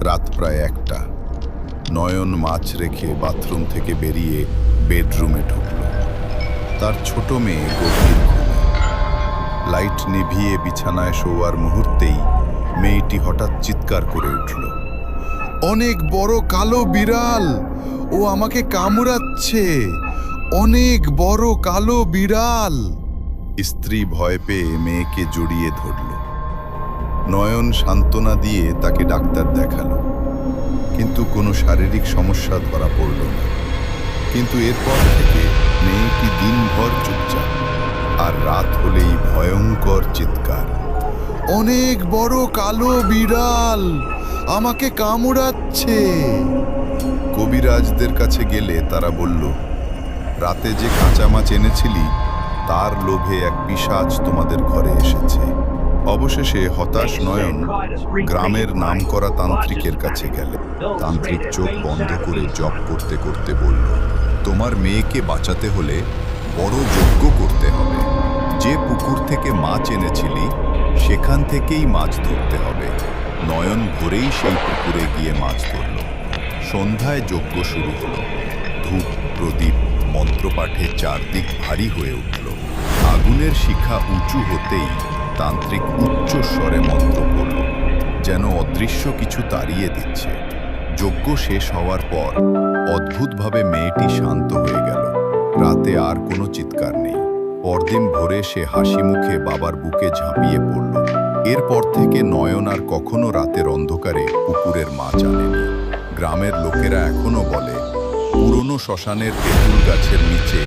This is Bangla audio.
রাত প্রায় 1টা। নয়ন মাছ রেখে বাথরুম থেকে বেরিয়ে বেডরুমে ঢুকল। তার ছোট মেয়ে গভীর ঘুমে। লাইট নিভিয়ে বিছানায় শোয়ার মুহূর্তেই মেয়েটি হঠাৎ চিৎকার করে উঠল, অনেক বড় কালো বিড়াল! ও আমাকে কামড়াচ্ছে! অনেক বড় কালো বিড়াল! স্ত্রী ভয় পেয়ে মেয়েকে জড়িয়ে ধরল। নয়ন সান্ত্বনা দিয়ে তাকে ডাক্তার দেখালো, কিন্তু কোনো শারীরিক সমস্যা ধরা পড়ল না। কিন্তু এরপর থেকে মেয়েটি দিনভর চুপচাপ, আর রাত হলেই ভয়ঙ্কর চিৎকার, অনেক বড় কালো বিড়াল! আমাকে কামড়াচ্ছে! কবিরাজদের কাছে গেলে তারা বলল, রাতে যে কাঁচা মাছ এনেছিলি তার লোভে এক পিশাচ তোমাদের ঘরে এসেছে। অবশেষে হতাশ নয়ন গ্রামের নামকরা তান্ত্রিকের কাছে গেল। তান্ত্রিক চোখ বন্ধ করে জপ করতে করতে বলল, তোমার মেয়েকে বাঁচাতে হলে বড় যজ্ঞ করতে হবে। যে পুকুর থেকে মাছ এনেছিলি সেখান থেকেই মাছ ধরতে হবে। নয়ন ভোরেই সেই পুকুরে গিয়ে মাছ ধরল। সন্ধ্যায় যজ্ঞ শুরু হলো। ধূপ, প্রদীপ, মন্ত্রপাঠে চারদিক ভারী হয়ে উঠল। আগুনের শিখা উঁচু হতেই তান্ত্রিক উচ্চ স্বরে মন্ত্র পড়ল, যেন অদৃশ্য কিছু তাড়িয়ে দিচ্ছে। যজ্ঞ শেষ হওয়ার পর অদ্ভুতভাবে মেয়েটি শান্ত হয়ে গেল। রাতে আর কোনো চিৎকার নেই। পরদিন ভোরে সে হাসি মুখে বাবার বুকে ঝাঁপিয়ে পড়ল। এরপর থেকে নয়ন আর কখনো রাতের অন্ধকারে পুকুরের মাছ আনেনি। গ্রামের লোকেরা এখনো বলে, পুরনো শ্মশানের তেঁতুল গাছের নিচে